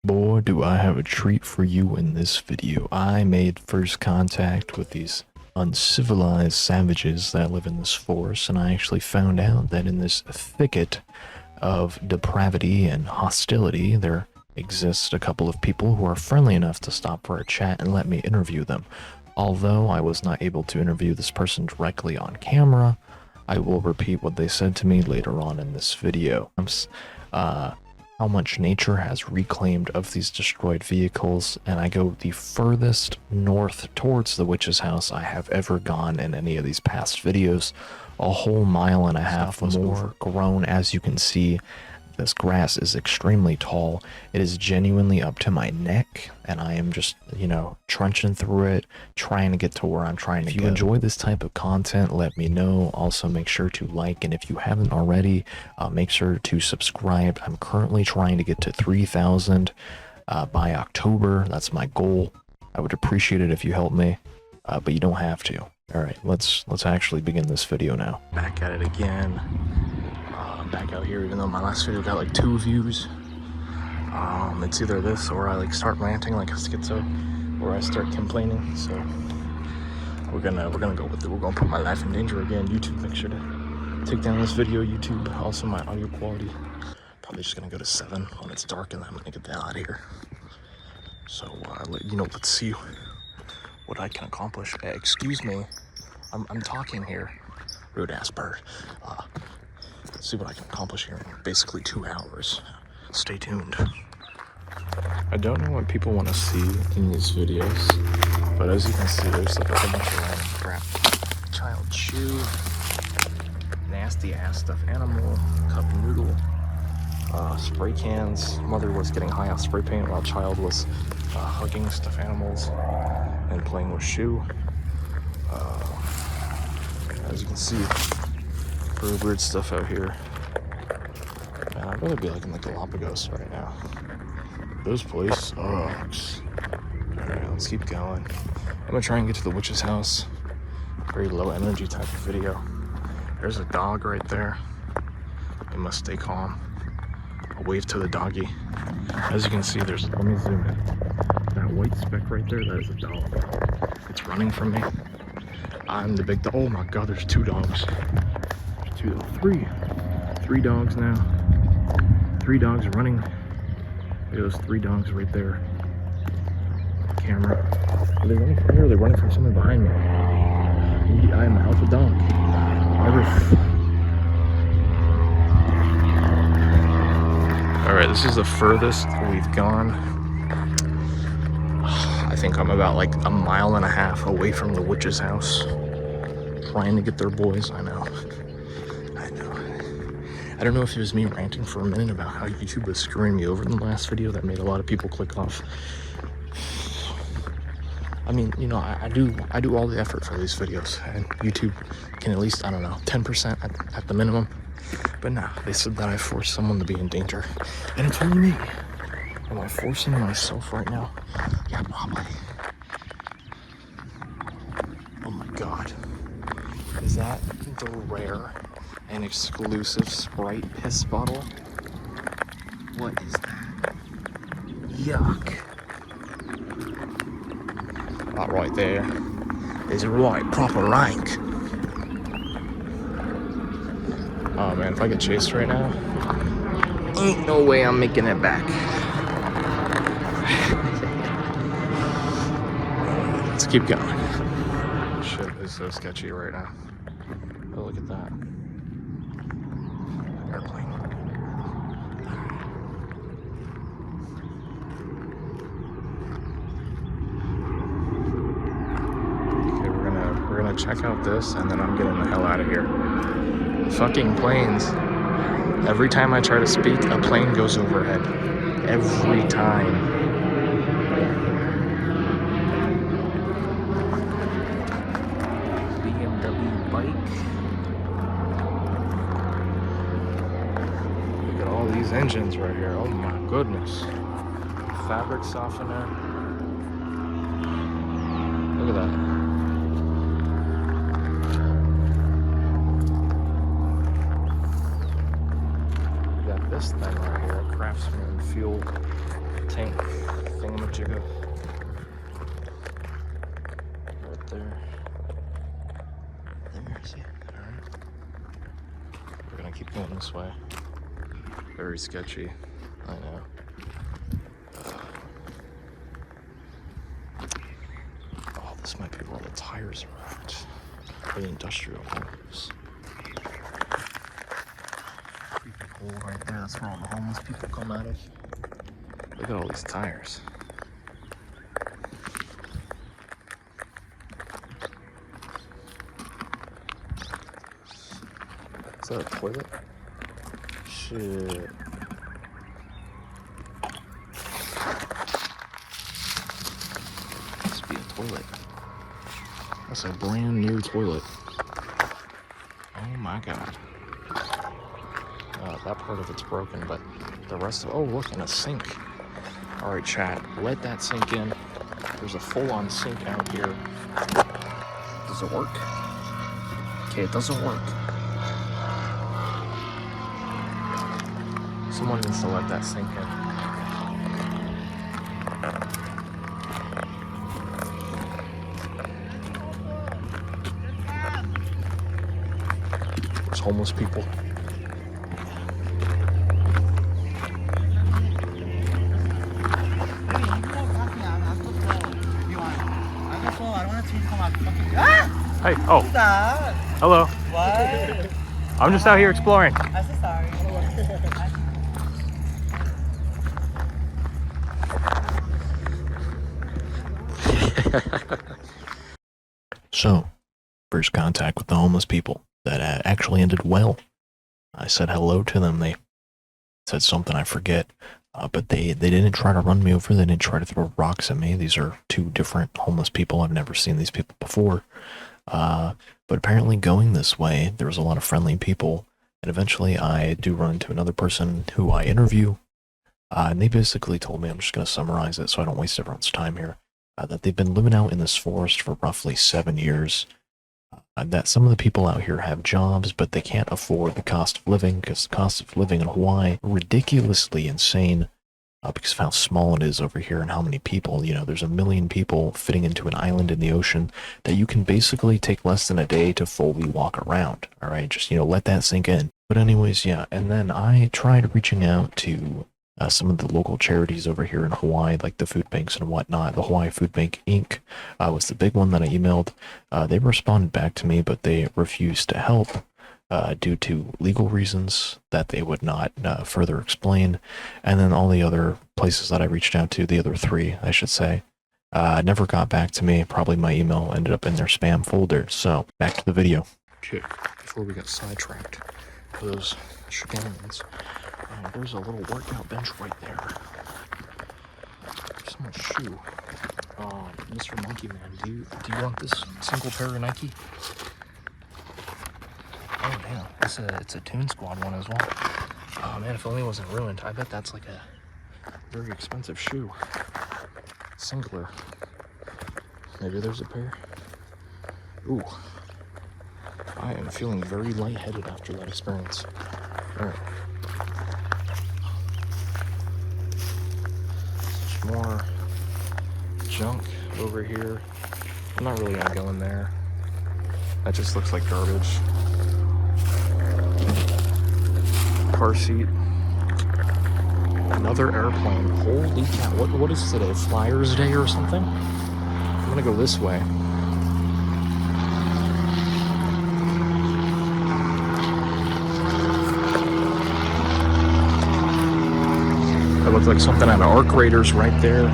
Boy, do I have a treat for you in this video. I made first contact with these uncivilized savages that live in this forest, and I actually found out that in this thicket of depravity and hostility, there exist a couple of people who are friendly enough to stop for a chat and let me interview them. Although I was not able to interview this person directly on camera, I will repeat what they said to me later on in this video. How much nature has reclaimed of these destroyed vehicles, and I go the furthest north towards the witch's house I have ever gone in any of these past videos. A whole mile and a half more grown. As you can see, this grass is extremely tall. It is genuinely up to my neck, and I am just, trunching through it, trying to get to where I'm trying to go. If you enjoy this type of content, let me know. Also, make sure to like, and if you haven't already, make sure to subscribe. I'm currently trying to get to 3,000 by October. That's my goal. I would appreciate it if you help me, but you don't have to. All right, let's actually begin this video now. Back at it again. Back out here, even though my last video got like 2 views. It's either this or I start ranting like a schizo, or I start complaining. So we're gonna go with it. We're gonna put my life in danger again. YouTube, make sure to take down this video. YouTube, also my audio quality. Probably just gonna go to 7 when it's dark, and then I'm gonna get the hell out of here. So let's see what I can accomplish. Excuse me, I'm talking here. Rude ass bird. Let's see what I can accomplish here in basically 2 hours. Stay tuned. I don't know what people want to see in these videos, but as you can see, there's like a whole bunch of random crap. Child shoe, nasty ass stuffed animal, cup noodle, spray cans. Mother was getting high off spray paint while child was hugging stuffed animals and playing with shoe. As you can see, really weird stuff out here. Man, I'd rather be like in the Galapagos right now. This place sucks. Alright, let's keep going. I'm gonna try and get to the witch's house. Very low energy type of video. There's a dog right there. I must stay calm. I'll wave to the doggy. As you can see, let me zoom in. That white speck right there, that is a dog. It's running from me. I'm the big dog. Oh my god, there's 2 dogs. Three dogs now. 3 dogs running. There's 3 dogs right there. Camera. Are they running from here, or are they running from someone behind me? I am an alpha dog. Alright, this is the furthest we've gone. I think I'm about like a mile and a half away from the witch's house. Trying to get their boys, I know. I don't know if it was me ranting for a minute about how YouTube was screwing me over in the last video that made a lot of people click off. I mean, I do all the effort for these videos, and YouTube can at least, 10% at the minimum. But nah, they said that I forced someone to be in danger, and it's only me. Am I forcing myself right now? Yeah, probably. Oh my god. Is that the rare and exclusive Sprite piss bottle? What is that? Yuck. That right there is a right proper rank. Oh man, if I get chased right now, ain't no way I'm making it back. Let's keep going. Shit is so sketchy right now. Oh, look at that. Airplane. Okay, we're gonna check out this, and then I'm getting the hell out of here. Fucking planes. Every time I try to speak, a plane goes overhead. Every time. BMW bike. Look at all these engines right here. Oh my goodness. Fabric softener. Look at that. This thing right here, Craftsman fuel tank thingamajigga. Right there. There, see it? Alright. We're gonna keep going this way. Very sketchy, I know. Oh, this might be where all the tires are at. For the industrial homes. Creepy hole right there, that's where all the homeless people come out of. Look at all these tires. Is that a toilet? Shit. Must be a toilet. That's a brand new toilet. Oh my god. That part of it's broken, but the rest of... Oh, look, and a sink. Alright, chat. Let that sink in. There's a full-on sink out here. Does it work? Okay, it doesn't work. Someone needs to let that sink in. There's homeless people. Hey, oh. What's that? Hello. What? I'm just out here exploring. I'm so sorry. So, first contact with the homeless people that actually ended well. I said hello to them. They said something I forget, but they didn't try to run me over. They didn't try to throw rocks at me. These are two different homeless people. I've never seen these people before. But apparently going this way, there was a lot of friendly people. And eventually I do run into another person who I interview. And they basically told me, I'm just going to summarize it so I don't waste everyone's time here, that they've been living out in this forest for roughly 7 years. That some of the people out here have jobs, but they can't afford the cost of living because the cost of living in Hawaii is ridiculously insane because of how small it is over here and how many people, you know, there's 1 million people fitting into an island in the ocean that you can basically take less than a day to fully walk around. All right, just, you know, let that sink in. But anyways, yeah, and then I tried reaching out to some of the local charities over here in Hawaii, like the food banks and whatnot. The Hawaii Food Bank Inc. Was the big one that I emailed. They responded back to me, but they refused to help due to legal reasons that they would not further explain. And then all the other places that I reached out to, the other 3, I should say, never got back to me. Probably my email ended up in their spam folder. So back to the video. Okay, before we got sidetracked, those shenanigans. There's a little workout bench right there. Someone's shoe. Mr. Monkey Man, do you want this single pair of Nike? Oh damn, it's a Toon Squad one as well. Oh man, if only it wasn't ruined. I bet that's like a very expensive shoe. Singular. Maybe there's a pair. Ooh. I am feeling very lightheaded after that experience. Alright. More junk over here. I'm not really gonna go in there. That just looks like garbage. Car seat. Another airplane. Holy cow. What is today? Flyers Day or something? I'm gonna go this way. That looks like something out of Arc Raiders right there.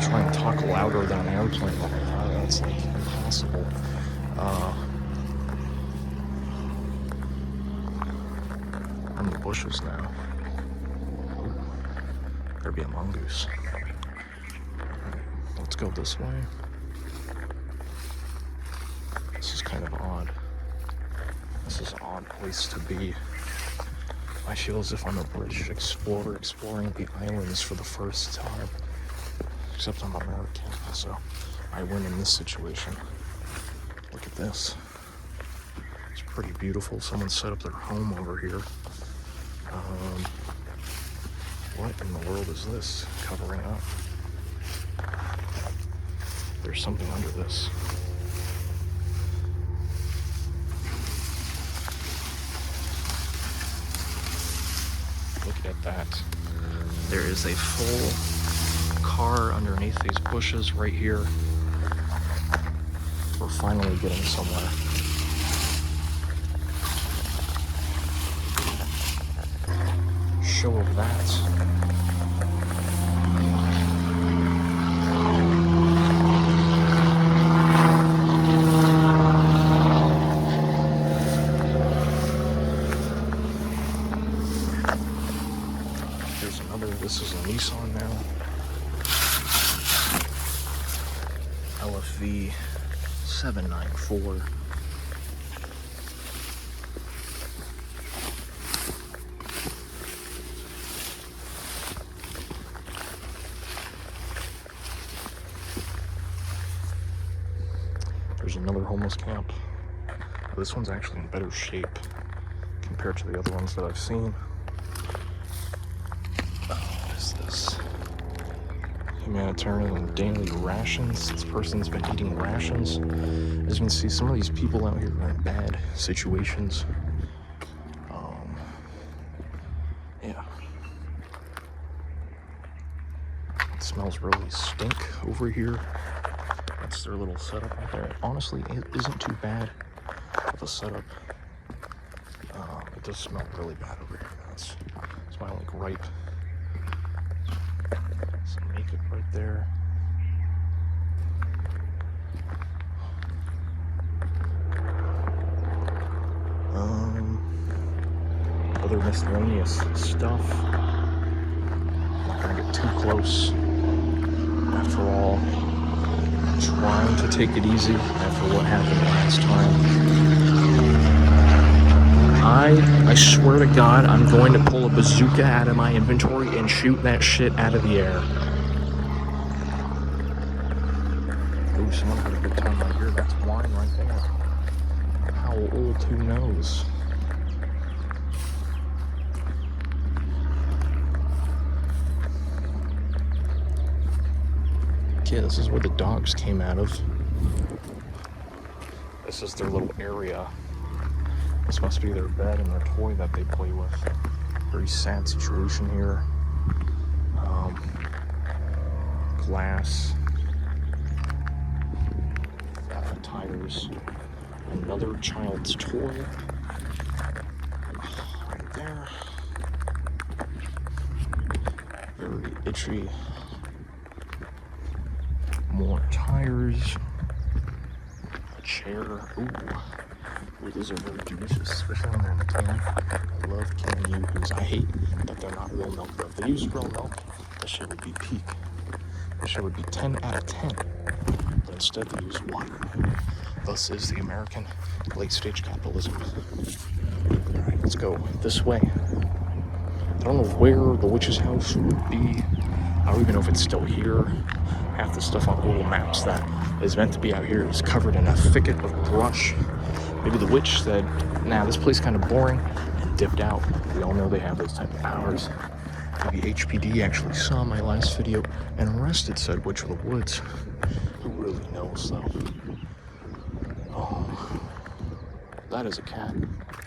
Try and talk louder than an airplane. That's like impossible. I'm in the bushes now. Ooh, there'd be a mongoose. Right, let's go this way. This is kind of odd. This is an odd place to be. I feel as if I'm a British explorer exploring the islands for the first time. Except I'm American, so I win in this situation. Look at this. It's pretty beautiful. Someone set up their home over here. What in the world is this covering up? There's something under this. Look at that. There is a full car underneath these bushes right here. We're finally getting somewhere. Show of that. There's another, this is a Nissan now. LFV 794. There's another homeless camp. This one's actually in better shape compared to the other ones that I've seen. What is this? Humanitarian and daily rations. This person's been eating rations. As you can see, some of these people out here are in bad situations. Yeah. It smells really stink over here. That's their little setup right there. Honestly, it isn't too bad of a setup. It does smell really bad over here. It's smelling like ripe. So make it right there. Other miscellaneous stuff. I'm not gonna get too close. After all, trying to take it easy after what happened last time. I swear to God, I'm going to pull a bazooka out of my inventory and shoot that shit out of the air. Ooh, someone had a good time right here. That's wine right there. How old, who knows? Yeah, this is where the dogs came out of. This is their little area. This must be their bed and their toy that they play with. Very sad situation here. Glass. Tires. Another child's toy. Right there. Very itchy. More tires. A chair. Ooh, these are very delicious, especially when they're in a can. I love canned yoo-hoos. I hate that they're not real milk, but if they use real milk, this shit would be peak. This shit would be 10 out of 10. But instead they use water. Thus is the American late-stage capitalism. Alright, let's go this way. I don't know where the witch's house would be. I don't even know if it's still here. Half the stuff on Google Maps that is meant to be out here is covered in a thicket of brush. Maybe the witch said, nah, this place is kind of boring, and dipped out. We all know they have those type of powers. Maybe HPD actually saw my last video and arrested said witch of the woods. Who really knows, though? Oh, that is a cat.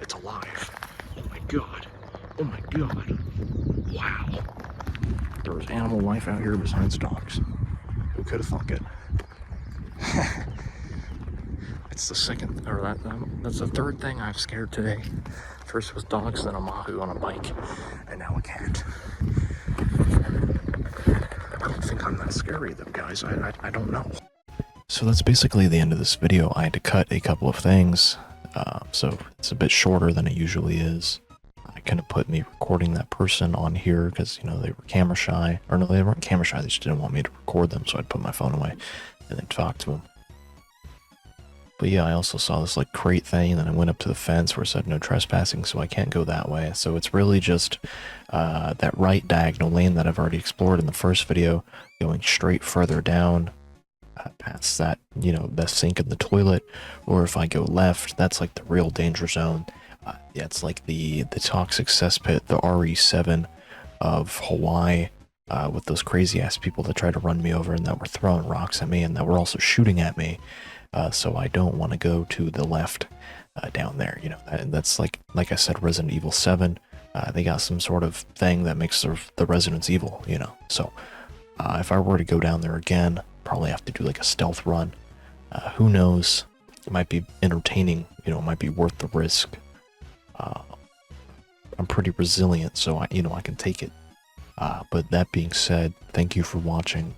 It's alive. Oh my god. Oh my god. Wow. There was animal life out here besides dogs. Who could have thunk it? It's the second, or that's the third thing I've scared today. First was dogs, then a mahu on a bike, and now a cat. I don't think I'm that scary though, guys. I don't know. So that's basically the end of this video. I had to cut a couple of things, so it's a bit shorter than it usually is. I kind of put me recording that person on here because, you know, they were camera shy. Or no, they weren't camera shy, they just didn't want me to record them, so I'd put my phone away and then talk to them. But yeah, I also saw this like crate thing, and then I went up to the fence where it said no trespassing, so I can't go that way. So it's really just that right diagonal lane that I've already explored in the first video, going straight further down past that, you know, the sink in the toilet. Or if I go left, that's like the real danger zone. Yeah, it's like the toxic cesspit, the RE7 of Hawaii with those crazy ass people that tried to run me over and that were throwing rocks at me and that were also shooting at me. So I don't want to go to the left down there. You know, that's like I said, Resident Evil 7. They got some sort of thing that makes the residents evil. You know, so if I were to go down there again, probably have to do like a stealth run. Who knows? It might be entertaining. You know, it might be worth the risk. I'm pretty resilient, so I can take it. But that being said, thank you for watching.